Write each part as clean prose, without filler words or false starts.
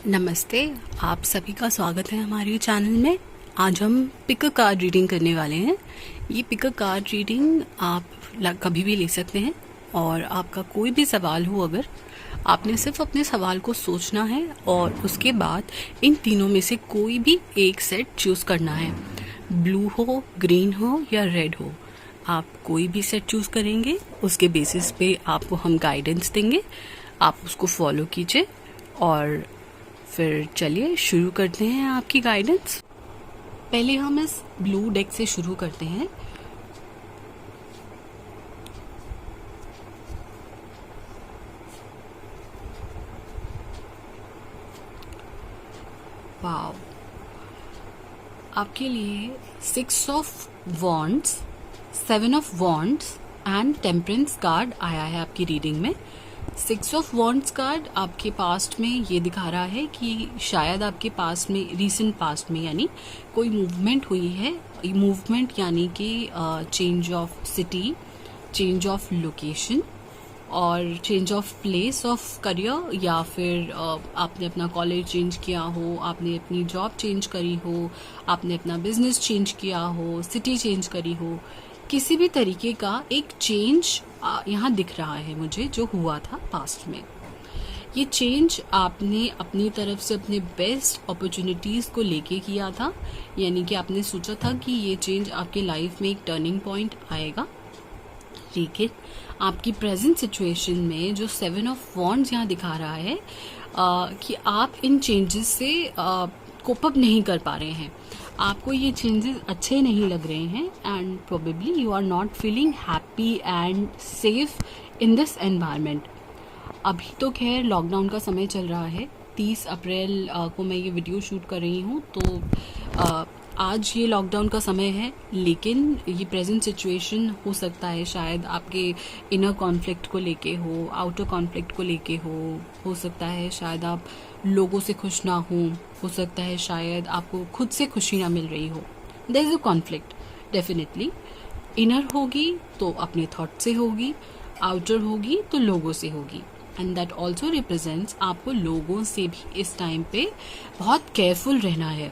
नमस्ते। आप सभी का स्वागत है हमारे चैनल में। आज हम पिक अ कार्ड रीडिंग करने वाले हैं। ये पिक अ कार्ड रीडिंग आप कभी भी ले सकते हैं और आपका कोई भी सवाल हो, अगर आपने सिर्फ अपने सवाल को सोचना है और उसके बाद इन तीनों में से कोई भी एक सेट चूज़ करना है। ब्लू हो, ग्रीन हो या रेड हो, आप कोई भी सेट चूज़ करेंगे। उसके बेसिस पे आपको हम गाइडेंस देंगे, आप उसको फॉलो कीजिए और फिर चलिए शुरू करते हैं आपकी गाइडेंस। पहले हम इस ब्लू डेक से शुरू करते हैं। वाव, आपके लिए 6 of wands, 7 of wands and temperance card आया है आपकी रीडिंग में। 6 ऑफ वॉन्ड्स कार्ड आपके पास्ट में ये दिखा रहा है कि शायद आपके पास्ट में, रीसेंट पास्ट में यानी कोई मूवमेंट हुई है। मूवमेंट यानी कि change of city, change of location और change of place of career, या फिर आपने अपना कॉलेज चेंज किया हो, आपने अपनी जॉब चेंज करी हो, आपने अपना बिजनेस चेंज किया हो, सिटी चेंज करी हो। किसी भी तरीके का एक चेंज यहाँ दिख रहा है मुझे, जो हुआ था पास्ट में। ये चेंज आपने अपनी तरफ से अपने बेस्ट अपॉर्चुनिटीज़ को लेके किया था, यानी कि आपने सोचा था कि ये चेंज आपके लाइफ में एक टर्निंग पॉइंट आएगा। लेकिन आपकी प्रेजेंट सिचुएशन में जो 7 ऑफ वॉन्ड्स यहाँ दिखा रहा है कि आप इन चेंजेस से कोप अप नहीं कर पा रहे हैं। आपको ये चेंजेस अच्छे नहीं लग रहे हैं and probably you are not feeling happy and safe in this environment. अभी तो खैर लॉकडाउन का समय चल रहा है। 30 अप्रैल को मैं ये वीडियो शूट कर रही हूँ, तो आज ये लॉकडाउन का समय है। लेकिन ये प्रेजेंट सिचुएशन हो सकता है शायद आपके इनर कॉन्फ्लिक्ट को लेके हो, आउटर कॉन्फ्लिक्ट को लेके हो सकता है शायद आप लोगों से खुश ना हो सकता है शायद आपको खुद से खुशी ना मिल रही हो। There is a conflict definitely. Inner होगी तो अपने थॉट से होगी, आउटर होगी तो लोगों से होगी, एंड दैट ऑल्सो रिप्रेजेंट्स आपको लोगों से भी इस टाइम पे बहुत केयरफुल रहना है।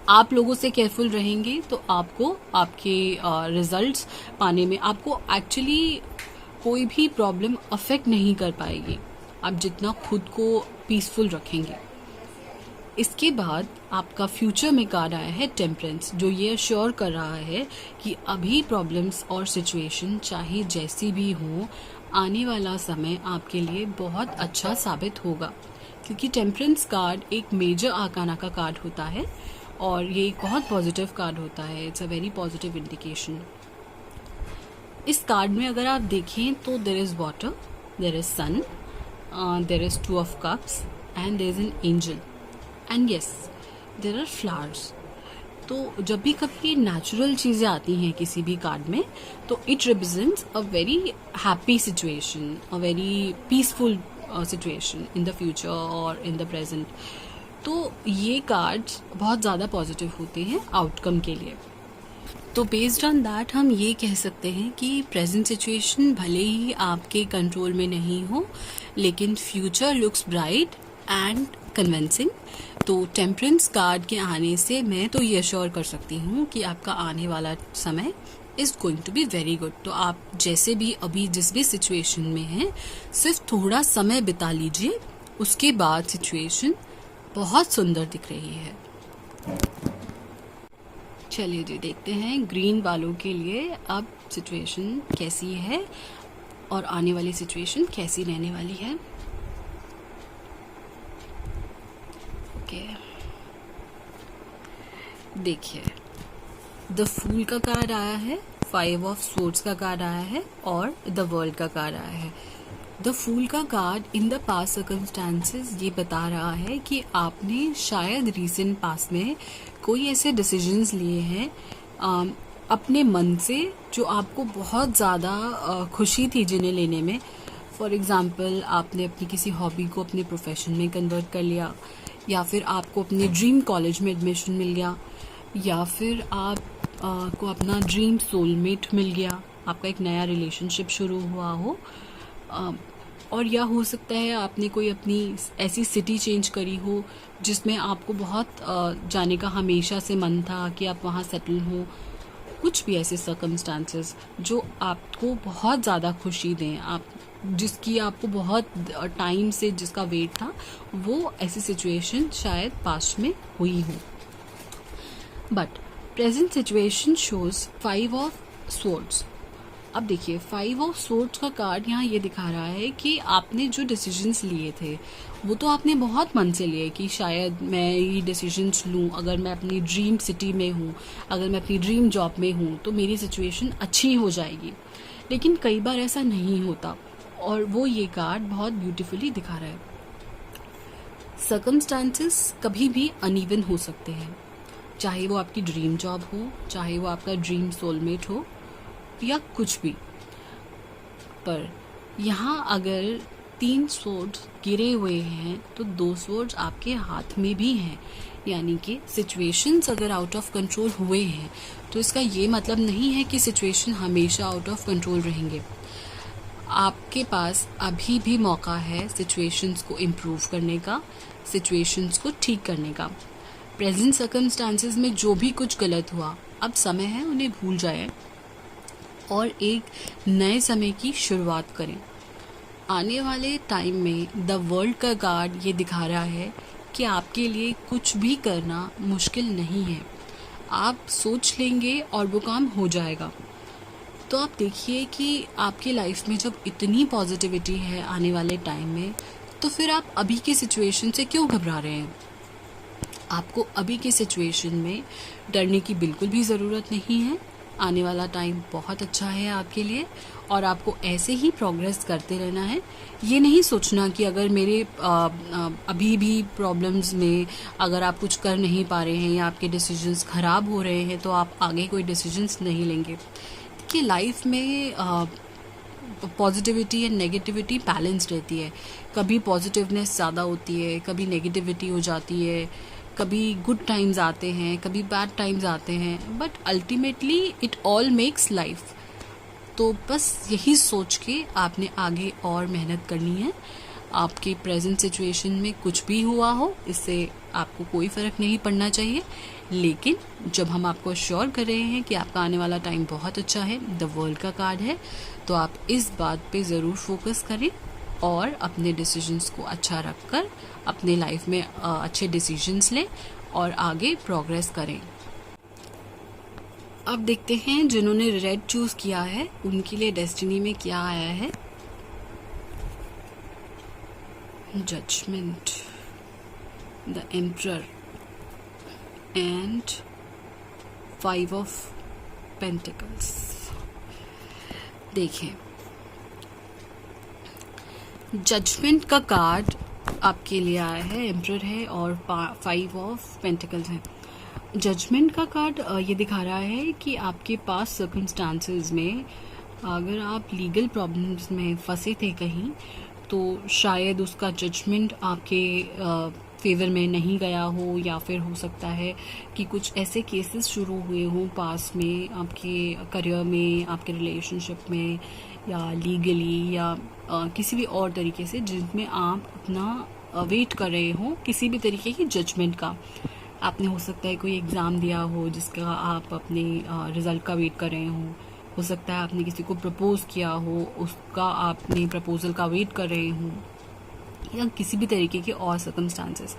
आप लोगों से केयरफुल रहेंगे तो आपको आपके रिजल्ट्स पाने में आपको एक्चुअली कोई भी प्रॉब्लम अफेक्ट नहीं कर पाएगी, आप जितना खुद को पीसफुल रखेंगे। इसके बाद आपका फ्यूचर में कार्ड आया है टेम्परेंस, जो ये अश्योर कर रहा है कि अभी प्रॉब्लम्स और सिचुएशन चाहे जैसी भी हो, आने वाला समय आपके लिए बहुत अच्छा साबित होगा, क्योंकि टेम्परेंस कार्ड एक मेजर आर्काना का कार्ड होता है और ये एक बहुत पॉजिटिव कार्ड होता है। It's a very positive indication. इस कार्ड में अगर आप देखें तो there is water, there is sun, there is 2 of cups and there is an angel and yes there are flowers. तो जब भी कभी नेचुरल चीज़ें आती हैं किसी भी कार्ड में, तो it represents a very happy situation, a very peaceful situation in the future और इन द प्रेजेंट। तो ये कार्ड्स बहुत ज़्यादा पॉजिटिव होते हैं आउटकम के लिए। तो बेस्ड ऑन दैट हम ये कह सकते हैं कि प्रेजेंट सिचुएशन भले ही आपके कंट्रोल में नहीं हो, लेकिन future looks bright and convincing. तो टेम्परेंस कार्ड के आने से मैं तो ये अश्योर कर सकती हूँ कि आपका आने वाला समय is going to be very good. तो आप जैसे भी अभी जिस भी सिचुएशन में हैं, सिर्फ थोड़ा समय बिता लीजिए, उसके बाद सिचुएशन बहुत सुंदर दिख रही है। चलिए जी, देखते हैं ग्रीन वालों के लिए अब सिचुएशन कैसी है और आने वाली सिचुएशन कैसी रहने वाली है। ओके, देखिए, द फूल का कार्ड आया है, 5 ऑफ स्वॉर्ड्स का कार्ड आया है और द वर्ल्ड का कार्ड आया है। द फूल का card in the past circumstances ये बता रहा है कि आपने शायद रीसेंट पास्ट में कोई ऐसे डिसीजंस लिए हैं अपने मन से, जो आपको बहुत ज़्यादा खुशी थी जिन्हें लेने में। फॉर एग्ज़ाम्पल, आपने अपनी किसी हॉबी को अपने प्रोफेशन में कन्वर्ट कर लिया, या फिर आपको अपने ड्रीम कॉलेज में एडमिशन मिल गया, या फिर आप को अपना ड्रीम सोलमेट मिल गया, आपका एक नया रिलेशनशिप शुरू हुआ हो। और या हो सकता है आपने कोई अपनी ऐसी सिटी चेंज करी हो जिसमें आपको बहुत जाने का हमेशा से मन था कि आप वहाँ सेटल हो। कुछ भी ऐसे सर्कमस्टांसेस जो आपको बहुत ज़्यादा खुशी दें, आप जिसकी आपको बहुत टाइम से जिसका वेट था, वो ऐसी सिचुएशन शायद पास्ट में हुई हो। But present situation shows 5 of swords. अब देखिए 5 ऑफ स्वॉर्ड्स का कार्ड यहाँ ये दिखा रहा है कि आपने जो डिसीजंस लिए थे वो तो आपने बहुत मन से लिए कि शायद मैं ये डिसीजंस लूँ, अगर मैं अपनी ड्रीम सिटी में हूँ, अगर मैं अपनी ड्रीम जॉब में हूँ तो मेरी सिचुएशन अच्छी हो जाएगी। लेकिन कई बार ऐसा नहीं होता और वो ये कार्ड बहुत ब्यूटीफुली दिखा रहा है। सर्कमस्टांसेस कभी भी अनइवन हो सकते हैं, चाहे वो आपकी ड्रीम जॉब हो, चाहे वो आपका ड्रीम सोलमेट हो या कुछ भी। पर यहाँ अगर 3 स्वॉर्ड्स गिरे हुए हैं तो 2 स्वॉर्ड्स आपके हाथ में भी हैं, यानी कि सिचुएशंस अगर आउट ऑफ कंट्रोल हुए हैं तो इसका ये मतलब नहीं है कि सिचुएशन हमेशा आउट ऑफ कंट्रोल रहेंगे। आपके पास अभी भी मौका है सिचुएशंस को इम्प्रूव करने का, सिचुएशंस को ठीक करने का। प्रेजेंट सर्कमस्टांसेस में जो भी कुछ गलत हुआ, अब समय है उन्हें भूल जाएं और एक नए समय की शुरुआत करें। आने वाले टाइम में द वर्ल्ड का कार्ड ये दिखा रहा है कि आपके लिए कुछ भी करना मुश्किल नहीं है। आप सोच लेंगे और वो काम हो जाएगा। तो आप देखिए कि आपकी लाइफ में जब इतनी पॉजिटिविटी है आने वाले टाइम में, तो फिर आप अभी की सिचुएशन से क्यों घबरा रहे हैं? आपको अभी की सिचुएशन में डरने की बिल्कुल भी ज़रूरत नहीं है। आने वाला टाइम बहुत अच्छा है आपके लिए और आपको ऐसे ही प्रोग्रेस करते रहना है। ये नहीं सोचना कि अगर मेरे अभी भी प्रॉब्लम्स में अगर आप कुछ कर नहीं पा रहे हैं या आपके डिसीजंस ख़राब हो रहे हैं तो आप आगे कोई डिसीजंस नहीं लेंगे। कि लाइफ में पॉजिटिविटी एंड नेगेटिविटी बैलेंस रहती है। कभी पॉजिटिवनेस ज़्यादा होती है, कभी नेगेटिविटी हो जाती है, कभी गुड टाइम्स आते हैं, कभी बैड टाइम्स आते हैं, but ultimately it all makes life. तो बस यही सोच के आपने आगे और मेहनत करनी है। आपके प्रेजेंट सिचुएशन में कुछ भी हुआ हो, इससे आपको कोई फ़र्क नहीं पड़ना चाहिए। लेकिन जब हम आपको श्योर कर रहे हैं कि आपका आने वाला टाइम बहुत अच्छा है, द वर्ल्ड का कार्ड है, तो आप इस बात पे ज़रूर फोकस करें और अपने डिसीजंस को अच्छा रखकर अपने लाइफ में अच्छे डिसीजंस लें और आगे प्रोग्रेस करें। अब देखते हैं जिन्होंने रेड चूज़ किया है उनके लिए डेस्टिनी में क्या आया है। Judgement, the emperor and 5 of pentacles. देखें, जजमेंट का कार्ड आपके लिए आया है, एम्परर है और 5 ऑफ पेंटिकल्स है। जजमेंट का कार्ड ये दिखा रहा है कि आपके पास सर्कमस्टांसेस में अगर आप लीगल प्रॉब्लम्स में फंसे थे कहीं, तो शायद उसका जजमेंट आपके फेवर में नहीं गया हो, या फिर हो सकता है कि कुछ ऐसे केसेस शुरू हुए हों पास में आपके करियर में, आपके रिलेशनशिप में, या लीगली या किसी भी और तरीके से जिसमें आप अपना वेट कर रहे हो किसी भी तरीके की जजमेंट का। आपने हो सकता है कोई एग्ज़ाम दिया हो जिसका आप अपने रिज़ल्ट का वेट कर रहे हो सकता है आपने किसी को प्रपोज किया हो, उसका आपने प्रपोजल का वेट कर रहे हो, या किसी भी तरीके के और सर्कमस्टांसेस।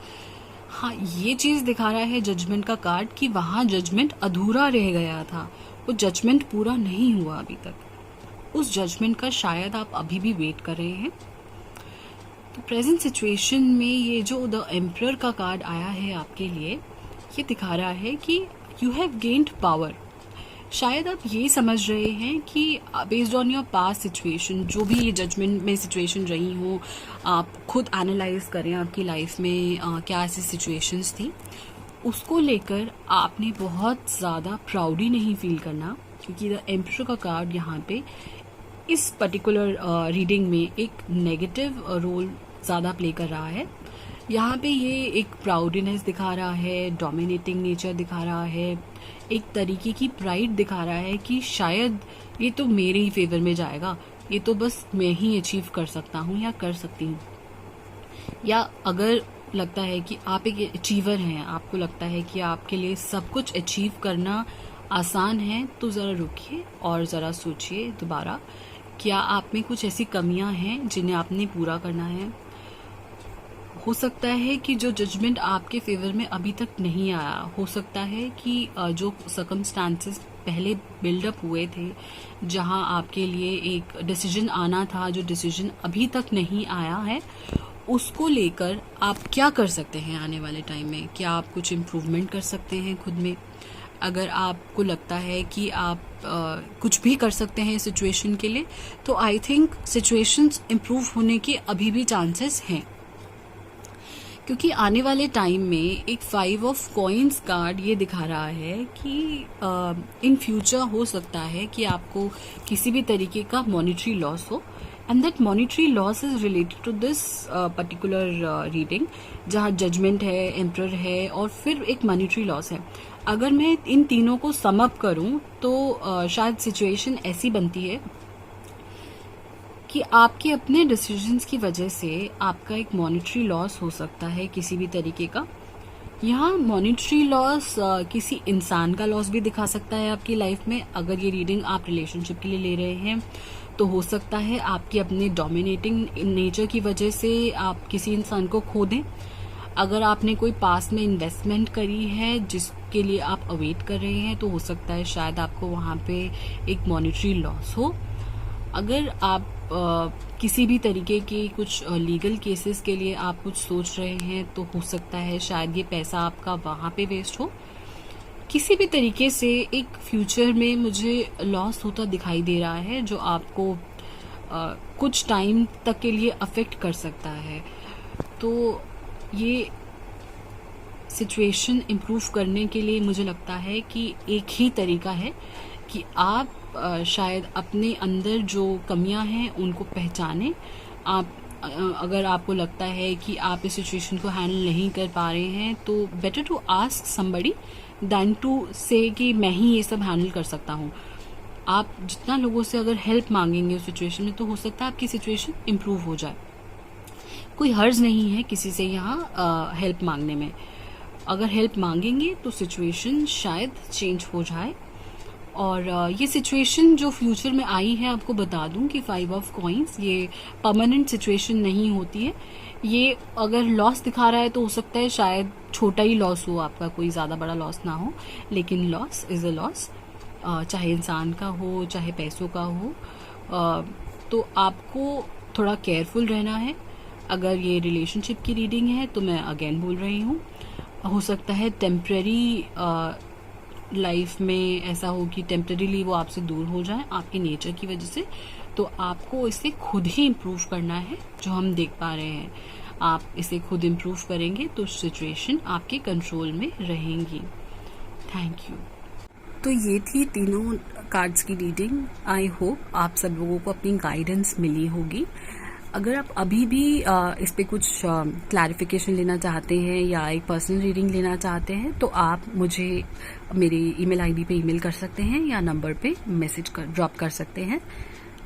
हाँ, ये चीज़ दिखा रहा है जजमेंट का कार्ड कि वहाँ जजमेंट अधूरा रह गया था, वो जजमेंट पूरा नहीं हुआ अभी तक। उस जजमेंट का शायद आप अभी भी वेट कर रहे हैं। तो प्रेजेंट सिचुएशन में ये जो द एम्परर का कार्ड आया है आपके लिए, ये दिखा रहा है कि यू हैव गेन्ड पावर। शायद आप ये समझ रहे हैं कि based on your past situation, जो भी ये जजमेंट में सिचुएशन रही हो, आप खुद एनालाइज करें आपकी लाइफ में क्या ऐसी सिचुएशंस थी, उसको लेकर आपने बहुत ज़्यादा प्राउडी नहीं फील करना, क्योंकि द एम्परर का कार्ड यहाँ पे इस पर्टिकुलर रीडिंग में एक नेगेटिव रोल ज़्यादा प्ले कर रहा है। यहाँ पे ये एक प्राउडीनेस दिखा रहा है, डोमिनेटिंग नेचर दिखा रहा है, एक तरीके की प्राइड दिखा रहा है कि शायद ये तो मेरे ही फेवर में जाएगा, ये तो बस मैं ही अचीव कर सकता हूँ या कर सकती हूँ। या अगर लगता है कि आप एक अचीवर हैं, आपको लगता है कि आपके लिए सब कुछ अचीव करना आसान है, तो ज़रा रुकिए और ज़रा सोचिए दोबारा, क्या आप में कुछ ऐसी कमियां हैं जिन्हें आपने पूरा करना है। हो सकता है कि जो जजमेंट आपके फेवर में अभी तक नहीं आया, हो सकता है कि जो सर्कमस्टांसेस पहले बिल्डअप हुए थे, जहां आपके लिए एक डिसीजन आना था, जो डिसीजन अभी तक नहीं आया है, उसको लेकर आप क्या कर सकते हैं आने वाले टाइम में। क्या आप कुछ इम्प्रूवमेंट कर सकते हैं खुद में। अगर आपको लगता है कि आप कुछ भी कर सकते हैं सिचुएशन के लिए, तो आई थिंक सिचुएशंस इम्प्रूव होने के अभी भी चांसेस हैं, क्योंकि आने वाले टाइम में एक 5 ऑफ कॉइन्स कार्ड ये दिखा रहा है कि इन फ्यूचर हो सकता है कि आपको किसी भी तरीके का मॉनिटरी लॉस हो, and that monetary loss is related to this particular reading, जहाँ जजमेंट है, एम्परर है और फिर एक मॉनिटरी लॉस है। अगर मैं इन तीनों को सम अप करूं तो शायद सिचुएशन ऐसी बनती है कि आपके अपने डिसीजंस की वजह से आपका एक मॉनिटरी लॉस हो सकता है किसी भी तरीके का। यहाँ मॉनिटरी लॉस किसी इंसान का लॉस भी दिखा सकता है आपकी लाइफ में। अगर ये रीडिंग आप रिलेशनशिप के लिए ले रहे हैं, तो हो सकता है आपके अपने डोमिनेटिंग नेचर की वजह से आप किसी इंसान को खो दें। अगर आपने कोई पास में इन्वेस्टमेंट करी है जिसके लिए आप अवेट कर रहे हैं, तो हो सकता है शायद आपको वहाँ पे एक मॉनिटरी लॉस हो। अगर आप किसी भी तरीके के कुछ लीगल केसेस के लिए आप कुछ सोच रहे हैं, तो हो सकता है शायद ये पैसा आपका वहाँ पे वेस्ट हो। किसी भी तरीके से एक फ्यूचर में मुझे लॉस होता दिखाई दे रहा है, जो आपको कुछ टाइम तक के लिए अफेक्ट कर सकता है। तो ये सिचुएशन इम्प्रूव करने के लिए मुझे लगता है कि एक ही तरीका है कि आप शायद अपने अंदर जो कमियां हैं उनको पहचानें। आप अगर आपको लगता है कि आप इस सिचुएशन को हैंडल नहीं कर पा रहे हैं, तो better to ask somebody than to say कि मैं ही ये सब हैंडल कर सकता हूँ। आप जितना लोगों से अगर हेल्प मांगेंगे उस सिचुएशन में, तो हो सकता है आपकी सिचुएशन इम्प्रूव हो जाए। कोई हर्ज नहीं है किसी से यहाँ हेल्प मांगने में। अगर हेल्प मांगेंगे तो सिचुएशन शायद चेंज हो जाए। और ये सिचुएशन जो फ्यूचर में आई है, आपको बता दूं कि 5 ऑफ कॉइन्स ये परमानेंट सिचुएशन नहीं होती है। ये अगर लॉस दिखा रहा है तो हो सकता है शायद छोटा ही लॉस हो, आपका कोई ज़्यादा बड़ा लॉस ना हो, लेकिन लॉस इज़ अ लॉस, चाहे इंसान का हो चाहे पैसों का हो। तो आपको थोड़ा केयरफुल रहना है। अगर ये रिलेशनशिप की रीडिंग है तो मैं अगेन बोल रही हूँ, हो सकता है टेम्परेरी लाइफ में ऐसा हो कि टेम्परेरीली वो आपसे दूर हो जाए आपके नेचर की वजह से। तो आपको इसे खुद ही इम्प्रूव करना है, जो हम देख पा रहे हैं। आप इसे खुद इम्प्रूव करेंगे तो सिचुएशन आपके कंट्रोल में रहेंगी। Thank you. तो ये थी तीनों कार्ड्स की रीडिंग। आई होप आप सब लोगों को अपनी गाइडेंस मिली होगी। अगर आप अभी भी इस पे कुछ क्लैरिफिकेशन लेना चाहते हैं या एक पर्सनल रीडिंग लेना चाहते हैं, तो आप मुझे मेरी ईमेल आईडी पे ईमेल कर सकते हैं या नंबर पे मैसेज ड्रॉप कर सकते हैं।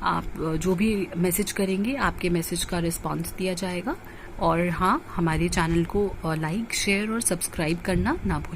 आप जो भी मैसेज करेंगे, आपके मैसेज का रिस्पांस दिया जाएगा। और हाँ, हमारे चैनल को लाइक, शेयर और सब्सक्राइब करना ना भूलें।